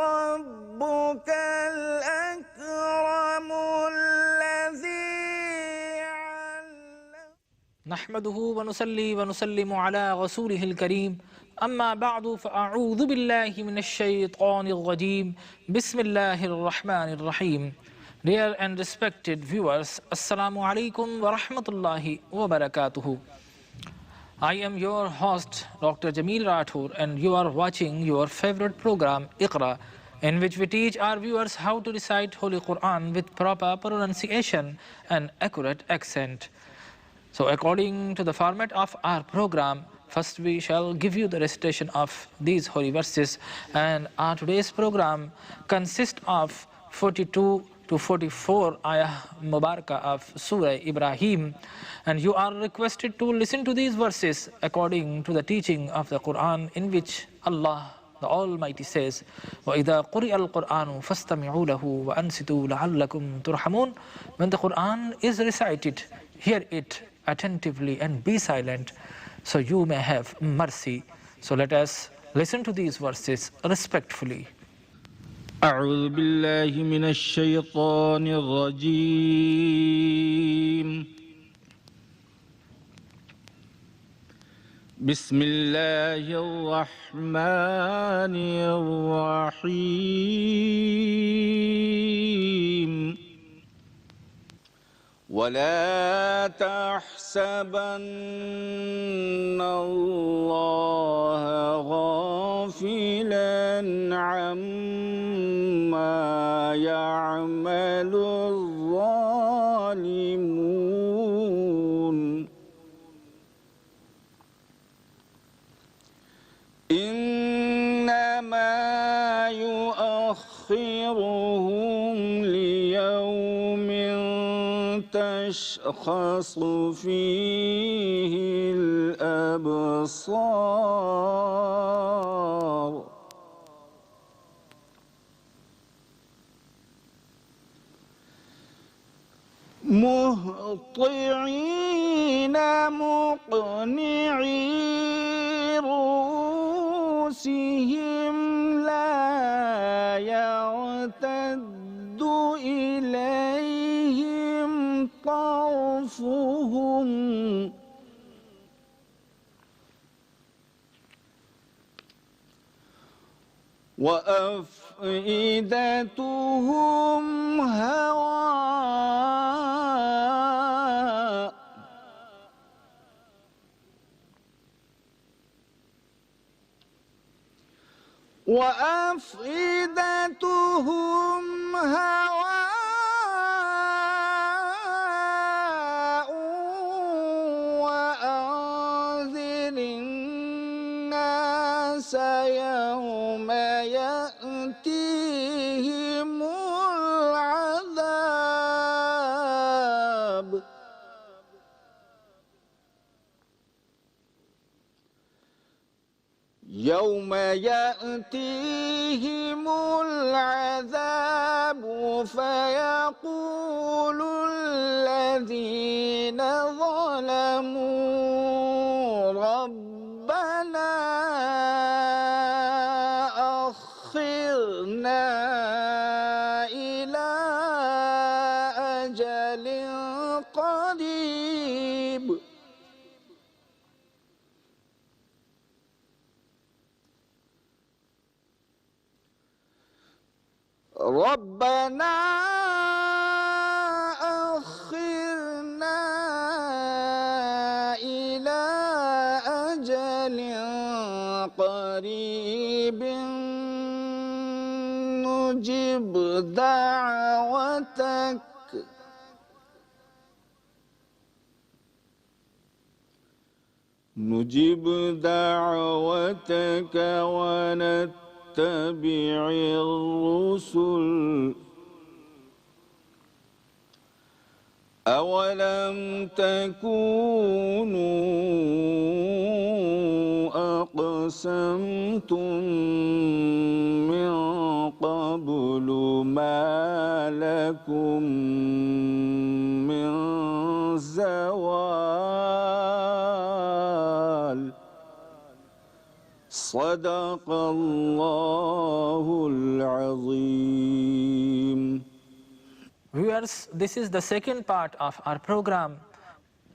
وربك الأكرم الذي علم. نحمده ونصلي ونسلم على رسوله الكريم أما بعد فأعوذ بالله من الشيطان الرجيم بسم الله الرحمن الرحيم. Dear and respected viewers, Assalamu alaikum wa rahmatullahi wa barakatuhu. I am your host Dr. Jameel Rathore and you are watching your favorite program Iqra, in which we teach our viewers how to recite Holy Quran with proper pronunciation and accurate accent. So according to the format of our program, first we shall give you the recitation of these holy verses, and our today's program consists of 42 to 44 ayah mubarakah of Surah Ibrahim, and you are requested to listen to these verses according to the teaching of the Quran, in which Allah the Almighty says, وَإِذَا قُرِئَ الْقُرْآنُ فَاسْتَمِعُوا لَهُ وَأَنْصِتُوا لَعَلَّكُمْ تُرْحَمُونَ. When the Quran is recited, hear it attentively and be silent, so you may have mercy. So let us listen to these verses respectfully. أعوذ بالله من الشيطان الرجيم. بسم الله الرحمن الرحيم. ولا تحسبن الله غافلا عما يعمل الظالمون إنما يؤخرهم ليوم تشخص فيه الأبصار مهطعين مقنعي رؤوسهم لا يرتد إليهم طرفهم وأفئدتهم هواء وأفئدتهم هواء وأنذر الناس يوم يأتيهم العذاب يوم يأتيهم العذاب فيقول الذين ظلموا ربنا أخرنا إلى أجل قريب ربنا أخرنا إلى أجل قريب نجب دعوتك ونتبع الرسل أولم تكونوا أقسمتم من قبل ما لكم من زوال صدق الله العظيم. Viewers, this is the second part of our program.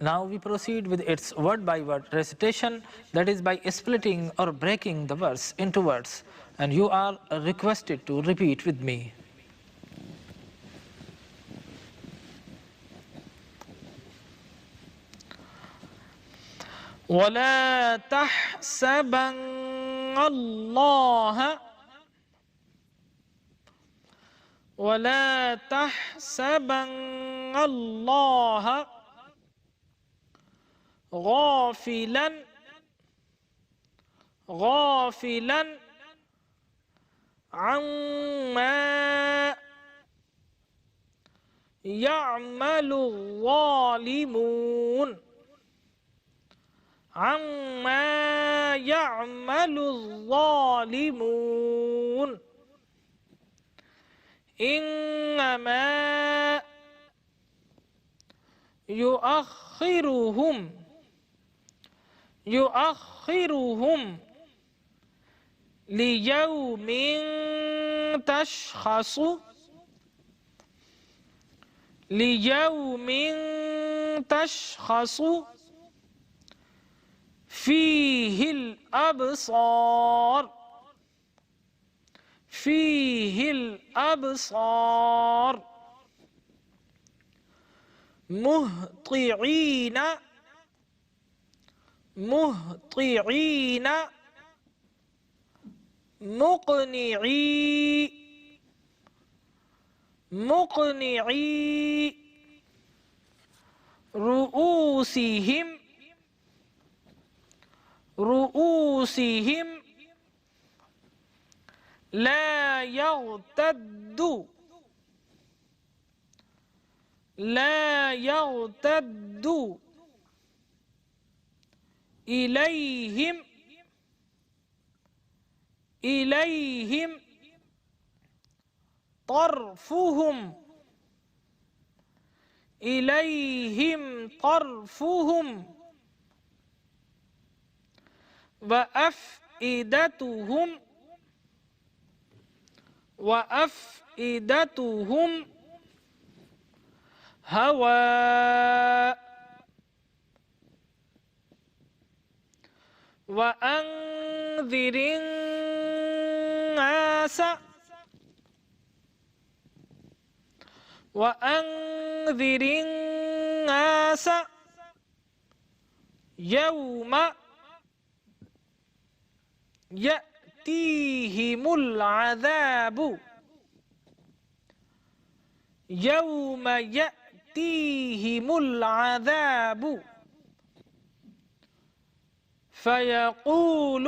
Now we proceed with its word-by-word recitation, that is by splitting or breaking the verse into words. And you are requested to repeat with me. وَلَا تَحْسَبَنَّ اللَّهَ ولا تحسبن الله غافلا عما يعمل الظالمون إنما يؤخرهم ليوم تشخص فيه الأبصار مهطعين مقنعي رؤوسهم لا يرتد إليهم طرفهم وأفئدتهم هواء وأنذر الناس يوم يأتيهم العذاب فيقول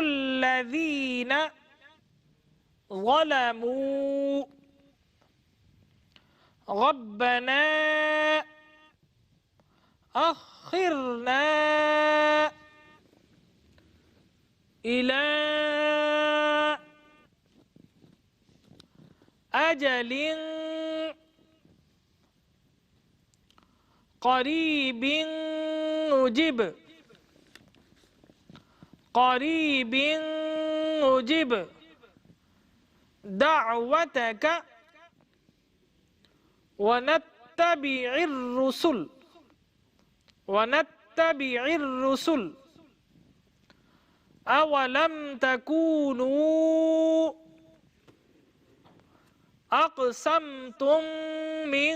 الذين ظلموا ربنا أخرنا إلى أجل قريب نجب دعوتك ونتبع الرسل أولم تكونوا أقسمتم من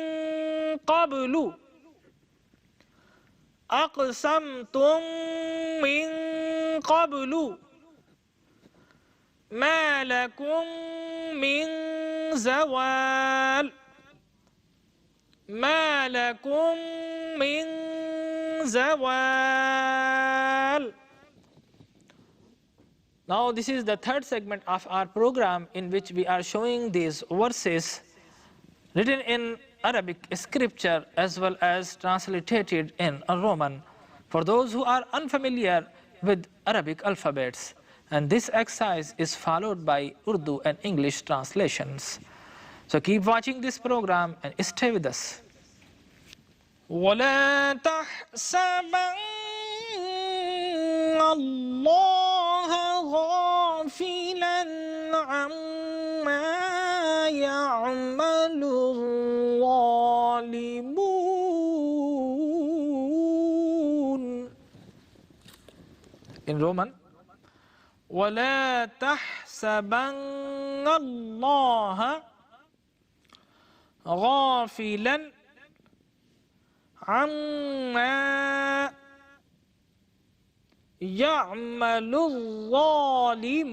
قبل ما لكم من زوال Now this is the third segment of our program in which we are showing these verses written in Arabic scripture as well as translated in Roman for those who are unfamiliar with Arabic alphabets. And this exercise is followed by Urdu and English translations. So keep watching this program and stay with us. ولا تحسبن الله غافلا عما يعمل الظالمون. In Roman, ولا تحسبن الله غافلا عما يعمل الظالمون.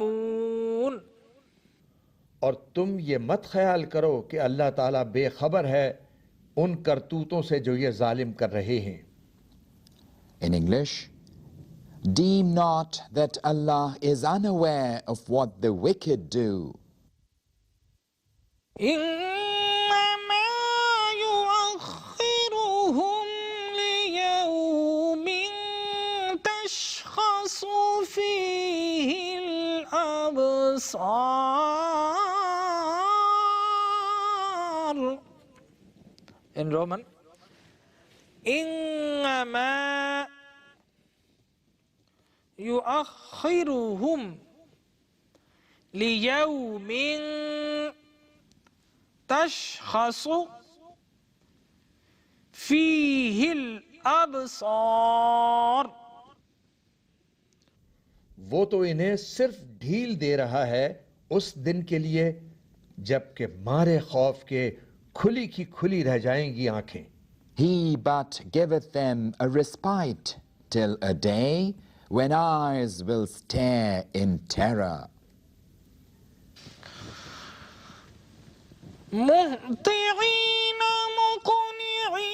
और तुम ये मत ख्याल करो कि अल्लाह ताला बेखबर है उन करतूतों से जो ये जालिम कर रहे हैं. In English, deem not that Allah is unaware of what the wicked do. إنما يؤخرهم ليوم تشخص فيه الأبصار. In Roman, إنما يؤخرهم ليوم تشخص فيه الأبصار. वो तो इन्हें सिर्फ ढील दे रहा है उस दिन के लिए जबकि मारे खौफ के खुली की खुली रह जाएंगी आंखें. He but giveth them a respite till a day when eyes will stare in terror. مهطعين مقنعي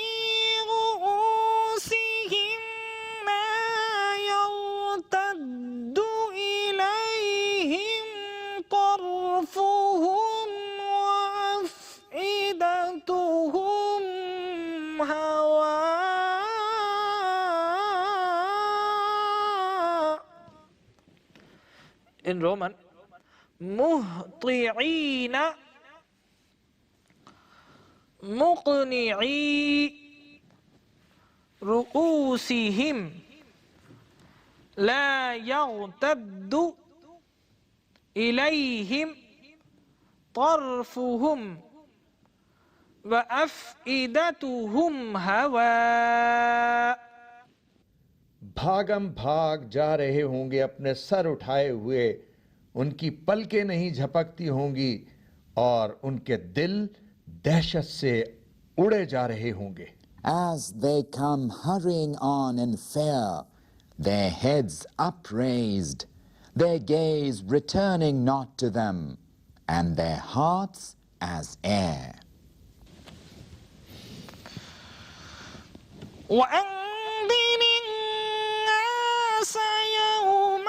رؤوسهم ما يرتد إليهم طرفهم وأفئدتهم هواء. In Roman, مهطعين مقنعي رؤوسهم لا يرتد إليهم طرفهم وأفئدتهم هواء. भागम भाग जा रहे होंगे अपने सर उठाए हुए, उनकी पलकें नहीं झपकती होंगी और उनके दिल दहशत से उड़े जा रहे होंगे. As they come hurrying on in fear, their heads upraised, their gaze returning not to them, and their hearts as air. وأنذر الناس يوم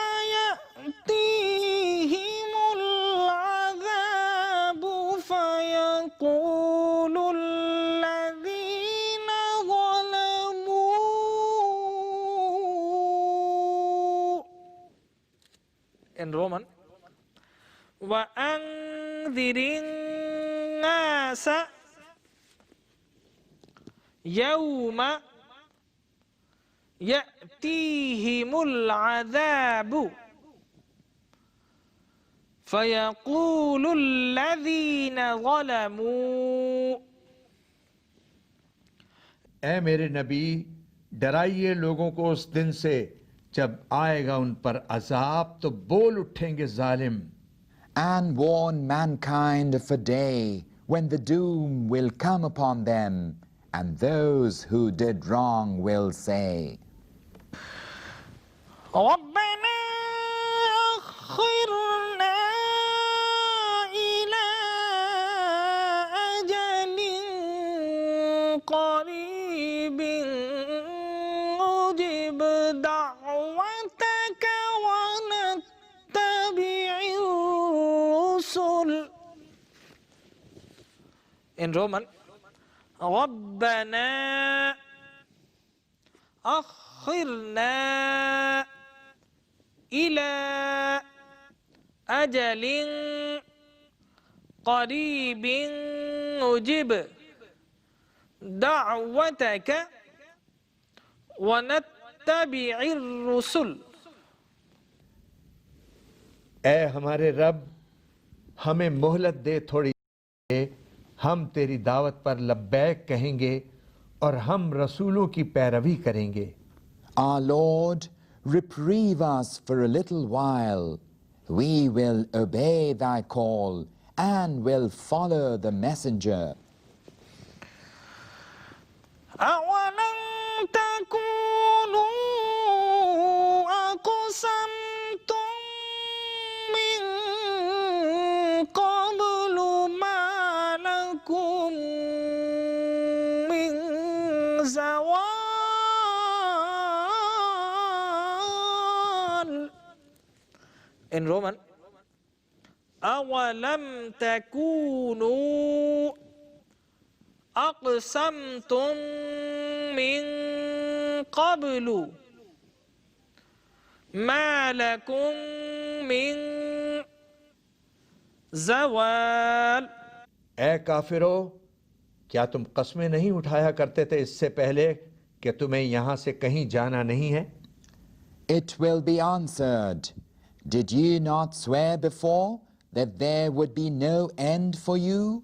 يأتيهم العذاب فيقول الذين ظلموا. In Roman, وأنذر الناس يوم يأتيهم العذاب فيقول الذين ظلموا. ऐ मेरे नबी, डराइए लोगों को उस दिन से जब आएगा उन पर अजाब तो बोल उठेंगे जालिम. And warn mankind of a day when the doom will come upon them, and those who did wrong will say, ربنا أخرنا إلى أجل قريب نجب دعوتك ونتبع الرسل. In Roman, ربنا أخرنا إلى أجل قريب نجب دعوتك वनत्तबिइर रुसुल। ए हमारे रब, हमें मोहलत दे थोड़ी, हम तेरी दावत पर लब्बैक कहेंगे और हम रसूलों की पैरवी करेंगे। Our Lord, reprieve us for a little while. We will obey thy call and will follow the messenger. أولم تكونوا أقسمتم من قبل ما لكم من زوال. In Roman, أولم تكونوا أقسمتم من قبل ما لكم من زوال. ए काफिरो, क्या तुम कस्में नहीं उठाया करते थे इससे पहले कि तुम्हें यहां से कहीं जाना नहीं है? It will be answered, did you not swear before that there would be no end for you?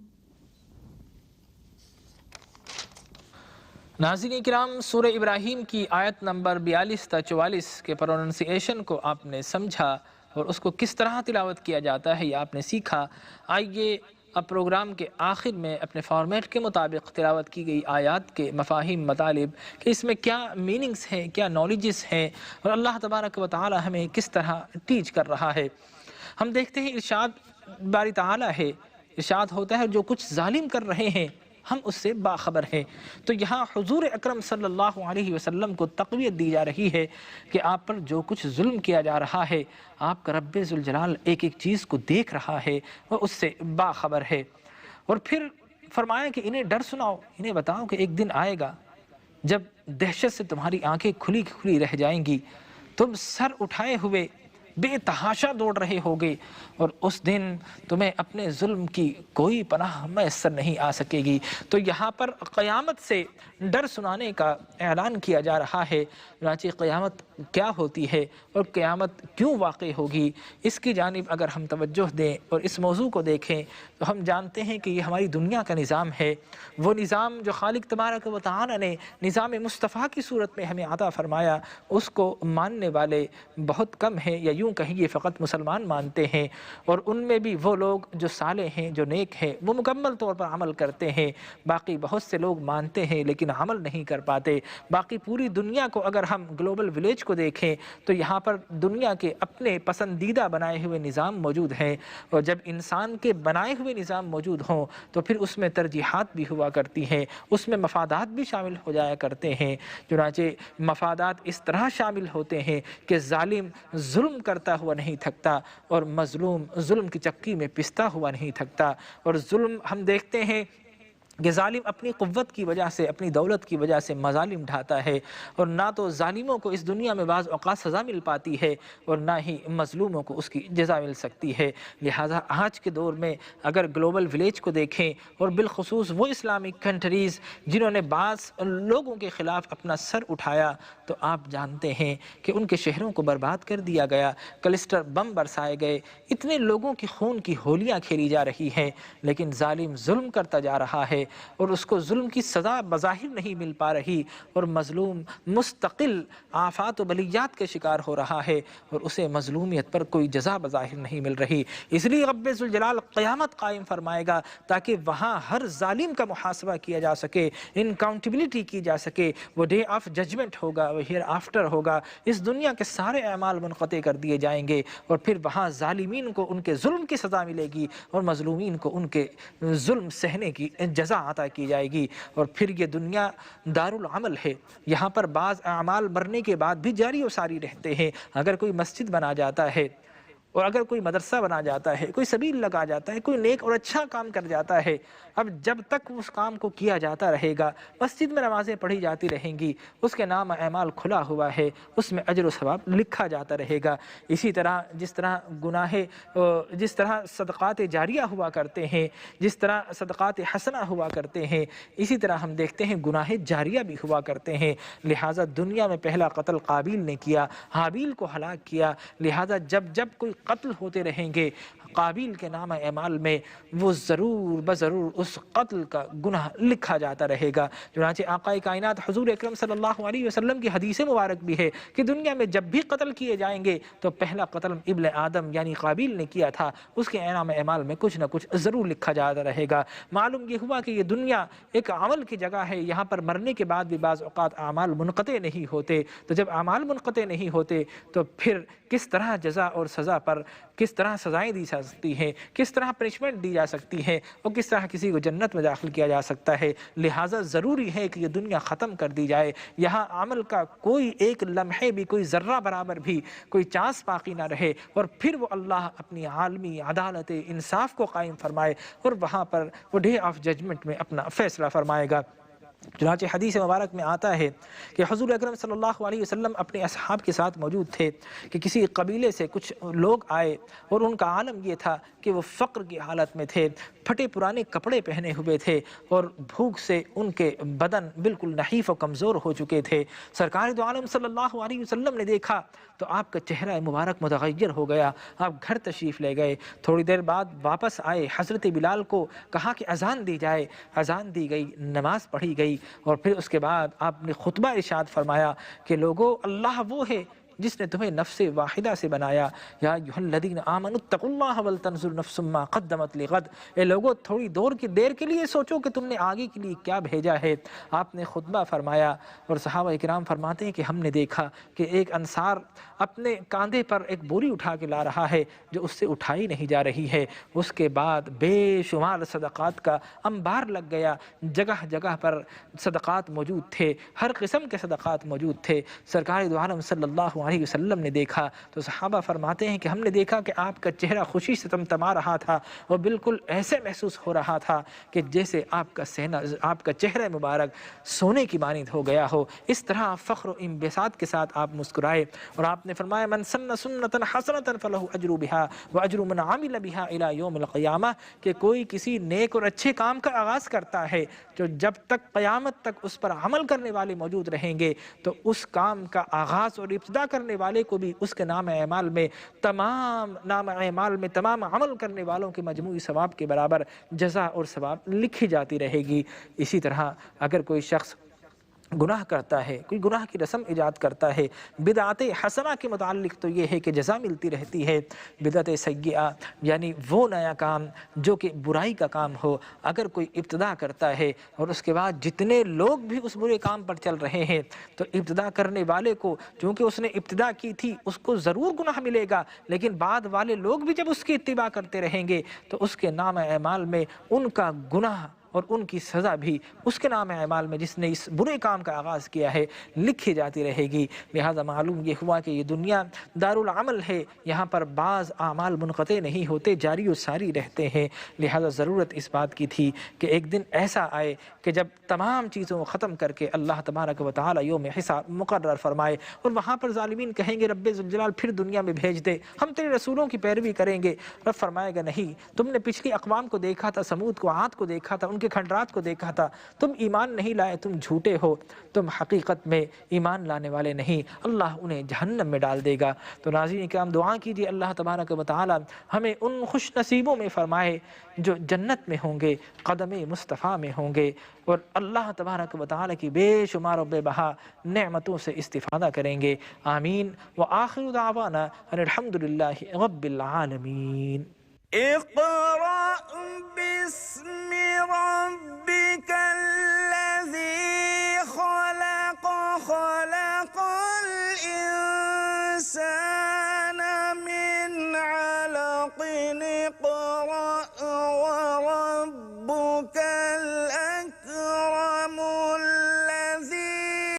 नाज़रीन किराम, सूरह इब्राहीम की आयत नंबर 42 ta 44 के प्रोनाउंसिएशन को आपने समझा और उसको किस तरह तिलावत किया जाता है ये आपने सीखा। आइए अब प्रोग्राम के आखिर में अपने फॉर्मेट के मुताबिक तिलावत की गई आयत के मफाहिम मतालिब कि इसमें क्या मीनिंग्स हैं, क्या नॉलेजेस हैं और अल्लाह तबारक व तआला हमें किस तरह टीच कर रहा है। हम देखते हैं इरशाद बारी तआला है, इरशाद होता है जो कुछ जालिम कर रहे हैं हम उससे बाखबर हैं। तो यहाँ हुजूर अकरम सल्लल्लाहु अलैहि वसल्लम को तक़वियत दी जा रही है कि आप पर जो कुछ जुल्म किया जा रहा है, आपका रब्बे ज़ुल जलाल एक एक चीज़ को देख रहा है और उससे बाखबर है। और फिर फरमाया कि इन्हें डर सुनाओ, इन्हें बताओ कि एक दिन आएगा जब दहशत से तुम्हारी आंखें खुली खुली रह जाएंगी, तुम सर उठाए हुए बेतहाशा दौड़ रहे होगे और उस दिन तुम्हें अपने जुल्म की कोई पनाह मैसर नहीं आ सकेगी। तो यहाँ पर क़यामत से डर सुनाने का ऐलान किया जा रहा है। चुनांचे क़यामत क्या होती है और क़यामत क्यों वाक़ई होगी, इसकी जानिब अगर हम तवज्जो दें और इस मौजू को देखें तो हम जानते हैं कि ये हमारी दुनिया का निज़ाम है। वो निज़ाम जो खालिक तबारक व तआला ने निज़ाम मुस्तफ़ा की सूरत में हमें अता फ़रमाया, उसको मानने वाले बहुत कम हैं, या यूँ कहिए फ़कत मुसलमान मानते हैं। और उनमें भी वो लोग जो साले हैं, जो नेक हैं, वो मुकम्मल तौर पर अमल करते हैं। बाकी बहुत से लोग मानते हैं लेकिन अमल नहीं कर पाते। बाकी पूरी दुनिया को अगर हम ग्लोबल विलेज को देखें तो यहाँ पर दुनिया के अपने पसंदीदा बनाए हुए निज़ाम मौजूद हैं। और जब इंसान के बनाए हुए निज़ाम मौजूद हों तो फिर उसमें तरजीहात भी हुआ करती हैं, उसमें मफादात भी शामिल हो जाया करते हैं। चुनांचे मफादात इस तरह शामिल होते हैं कि जालिम जुल्म करता हुआ नहीं थकता और मजलूम जुल्म की चक्की में पिसता हुआ नहीं थकता। और जुल्म हम देखते हैं कि जालिम अपनी क़ुव्वत की वजह से, अपनी दौलत की वजह से मजालिम ढाता है और ना तो जालिमों को इस दुनिया में बाज़ औक़ात सज़ा मिल पाती है और ना ही मज़लूमों को उसकी जज़ा मिल सकती है। लिहाजा आज के दौर में अगर ग्लोबल विलेज को देखें और बिलखुसूस वो इस्लामिक कंट्रीज़ जिन्होंने बाज़ लोगों के ख़िलाफ़ अपना सर उठाया, तो आप जानते हैं कि उनके शहरों को बर्बाद कर दिया गया, क्लस्टर बम बरसाए गए, इतने लोगों की खून की होलियाँ खेली जा रही हैं। लेकिन जालिम जुल्म करता जा रहा है और उसको जुल्म की सज़ा बज़ाहिर नहीं मिल पा रही और मज़लूम मुस्तकिल आफ़ात व बलियात के शिकार हो रहा है और उसे मज़लूमियत पर कोई जज़ा बज़ाहिर नहीं मिल रही। इसलिए रब्बे ज़ुल जलाल क़यामत कायम फरमाएगा ताकि वहाँ हर जालिम का मुहासबा किया जा सके, इनकाउंटेबिलिटी की जा सके। वो डे ऑफ जजमेंट होगा, वो हियर आफ्टर होगा। इस दुनिया के सारे अमाल मुनक़ते कर दिए जाएंगे और फिर वहाँ जालिमीन को उनके जुल्म की सज़ा मिलेगी और मज़लूमीन को उनके जुल्म सहने की जज़ा अता की जाएगी। और फिर ये दुनिया दारुल अमल है, यहाँ पर बाज़ अमाल मरने के बाद भी जारी व सारी रहते हैं। अगर कोई मस्जिद बना जाता है और अगर कोई मदरसा बना जाता है, कोई सबील लगा जाता है, कोई नेक और अच्छा काम कर जाता है, अब जब तक उस काम को किया जाता रहेगा, मस्जिद में नमाजें पढ़ी जाती रहेंगी, उसके नाम अमाल खुला हुआ है, उसमें अजर व सवाब लिखा जाता रहेगा। इसी तरह जिस तरह गुनाहे, जिस तरह सदक़ात जारिया हुआ करते हैं, जिस तरह सदक़ात हसना हुआ करते हैं, इसी तरह हम देखते हैं गुनाहे जारिया भी हुआ करते हैं। लिहाजा दुनिया में पहला कत्ल काबिल ने किया, हाबिल को हलाक किया, लिहाजा जब जब कोई कत्ल होते रहेंगे काबिल के नाम अमाल में, वो ज़रूर बज़रूर उस कत्ल का गुनाह लिखा जाता रहेगा। चुनांचे आक़ाए कायनात हुज़ूर अकरम सल्लल्लाहु अलैहि वसल्लम की हदीस मुबारक भी है कि दुनिया में जब भी कत्ल किए जाएंगे तो पहला कत्ल इब्न आदम यानी काबिल ने किया था, उसके नाम अमाल में कुछ ना कुछ ज़रूर लिखा जाता रहेगा। मालूम ये हुआ कि ये दुनिया एक अमल की जगह है, यहाँ पर मरने के बाद भी बाज़ औक़ात अमाल मुनक़ते नहीं होते। तो जब अमाल मुनक़ते नहीं होते तो फिर किस तरह जज़ा और सज़ा पर किस तरह सज़ाएँ दी जा सकती हैं, किस तरह पनिशमेंट दी जा सकती है और किस तरह किसी को जन्नत में दाखिल किया जा सकता है। लिहाजा ज़रूरी है कि ये दुनिया ख़त्म कर दी जाए, यहाँ अमल का कोई एक लम्हे भी, कोई ज़र्रा बराबर भी कोई चांस बाकी ना रहे, और फिर वो अल्लाह अपनी आलमी अदालत इंसाफ को कायम फरमाए और वहाँ पर वो डे ऑफ जजमेंट में अपना फ़ैसला फरमाएगा। चुनांचे हदीस मुबारक में आता है कि हुज़ूर अकरम सल्लल्लाहु अलैहि वसल्लम अपने असहाब के साथ मौजूद थे कि किसी कबीले से कुछ लोग आए और उनका आलम ये था कि वो फ़क्र की हालत में थे, फटे पुराने कपड़े पहने हुए थे और भूख से उनके बदन बिल्कुल नहीफ़ और कमज़ोर हो चुके थे। सरकार दो आलम सल्लल्लाहु अलैहि वसल्लम ने देखा तो आपका चेहरा मुबारक मुतग़य्यर हो गया, आप घर तशरीफ़ ले गए। थोड़ी देर बाद वापस आए, हज़रत बिलाल को कहा कि अज़ान दी जाए, अज़ान दी गई, नमाज़ पढ़ी गई और फिर उसके बाद आपने खुतबा इरशाद फरमाया कि लोगों, अल्लाह वो है जिसने तुम्हें नफ्से वाहिदा से बनाया, या अय्युहल्लज़ीना आमनुत्तक़ुल्लाह वल तंज़ुर नफ्सुम मा क़द्दमत लिग़द, ए लोगों थोड़ी देर के लिए सोचो कि तुमने आगे के लिए क्या भेजा है। आपने खुतबा फरमाया और सहाबा इकराम फरमाते हैं कि हमने देखा कि एक अंसार अपने कंधे पर एक बोरी उठा के ला रहा है जो उससे उठाई नहीं जा रही है। उसके बाद बेशुमार सदक़ात का अंबार लग गया, जगह जगह पर सदक़ात मौजूद थे, हर किस्म के सदक़ात मौजूद थे। सरकार दो आलम सल्लल्लाहु अलैहि वसल्लम ने देखा तो सहाबा फरमाते हैं कि हमने देखा कि आपका चेहरा खुशी से तमतमा रहा था और बिल्कुल ऐसे महसूस हो रहा था कि जैसे आपका चेहरा मुबारक सोने की मानिंद हो गया हो। इस तरह फ़ख्र व इंबिसात के साथ आप मुस्कुराए और आपने फरमाया, मन सन्न सुन्नतन हसनतन फलहु अजरु बिहा व अजरु मन आमिल बिहा इला यौमिल क़ियामा, कि कोई किसी नेक और अच्छे काम का आगाज़ करता है जो जब तक क़यामत तक उस पर अमल करने वाले मौजूद रहेंगे तो उस काम का आगाज़ और इब्तिदा करने वाले को भी उसके नाम अमाल में तमाम अमल करने वालों के मजमूई सवाब के बराबर जज़ा और सवाब लिखी जाती रहेगी। इसी तरह अगर कोई शख्स गुनाह करता है, कोई गुनाह की रस्म ईजाद करता है, बिदअत हसना के मुताल्लिक तो ये है कि जज़ा मिलती रहती है। बिदअत सय्यआ यानी वो नया काम जो कि बुराई का काम हो, अगर कोई इब्तिदा करता है और उसके बाद जितने लोग भी उस बुरे काम पर चल रहे हैं तो इब्तिदा करने वाले को, चूँकि उसने इब्तिदा की थी, उसको ज़रूर गुनाह मिलेगा, लेकिन बाद वाले लोग भी जब उसकी इत्तिबा करते रहेंगे तो उसके नाम अमाल में उनका गुनाह और उनकी सज़ा भी उसके नाम अमाल में जिसने इस बुरे काम का आगाज़ किया है लिखी जाती रहेगी। लिहाजा मालूम ये हुआ कि ये दुनिया दारुल अमल है, यहाँ पर बाज़ आमाल मुनक़ते नहीं होते, जारी और सारी रहते हैं। लिहाजा ज़रूरत इस बात की थी कि एक दिन ऐसा आए कि जब तमाम चीज़ों को ख़त्म करके अल्लाह तबारक व तआला यौम हिसाब मुक़र्रर फरमाए और वहाँ पर ज़ालिमीन कहेंगे रब्बे ज़ुल जलाल फिर दुनिया में भेज दे, हम तेरे रसूलों की पैरवी करेंगे। रब फरमाएगा नहीं, तुमने पिछली अक़वाम को देखा था, समूद को, आद को देखा था, उनके खंडरात को देखा था, तुम ईमान नहीं लाए, तुम झूठे हो, तुम हकीकत में ईमान लाने वाले नहीं, अल्लाह उन्हें जहन्नम में डाल देगा। तो नाज़रीन किराम दुआ कीजिए अल्लाह तबारक व तआला हमें उन खुश नसीबों में फरमाए जो जन्नत में होंगे, क़दम मुस्तफ़ा में होंगे और अल्लाह तबारक व तआला की बेशुमार बेबहा नेमतों से इस्तिफ़ादा करेंगे। आमीन व आखिरु दावाना अनिल हम्दुलिल्लाहि रब्बिल आलमीन। इक़रा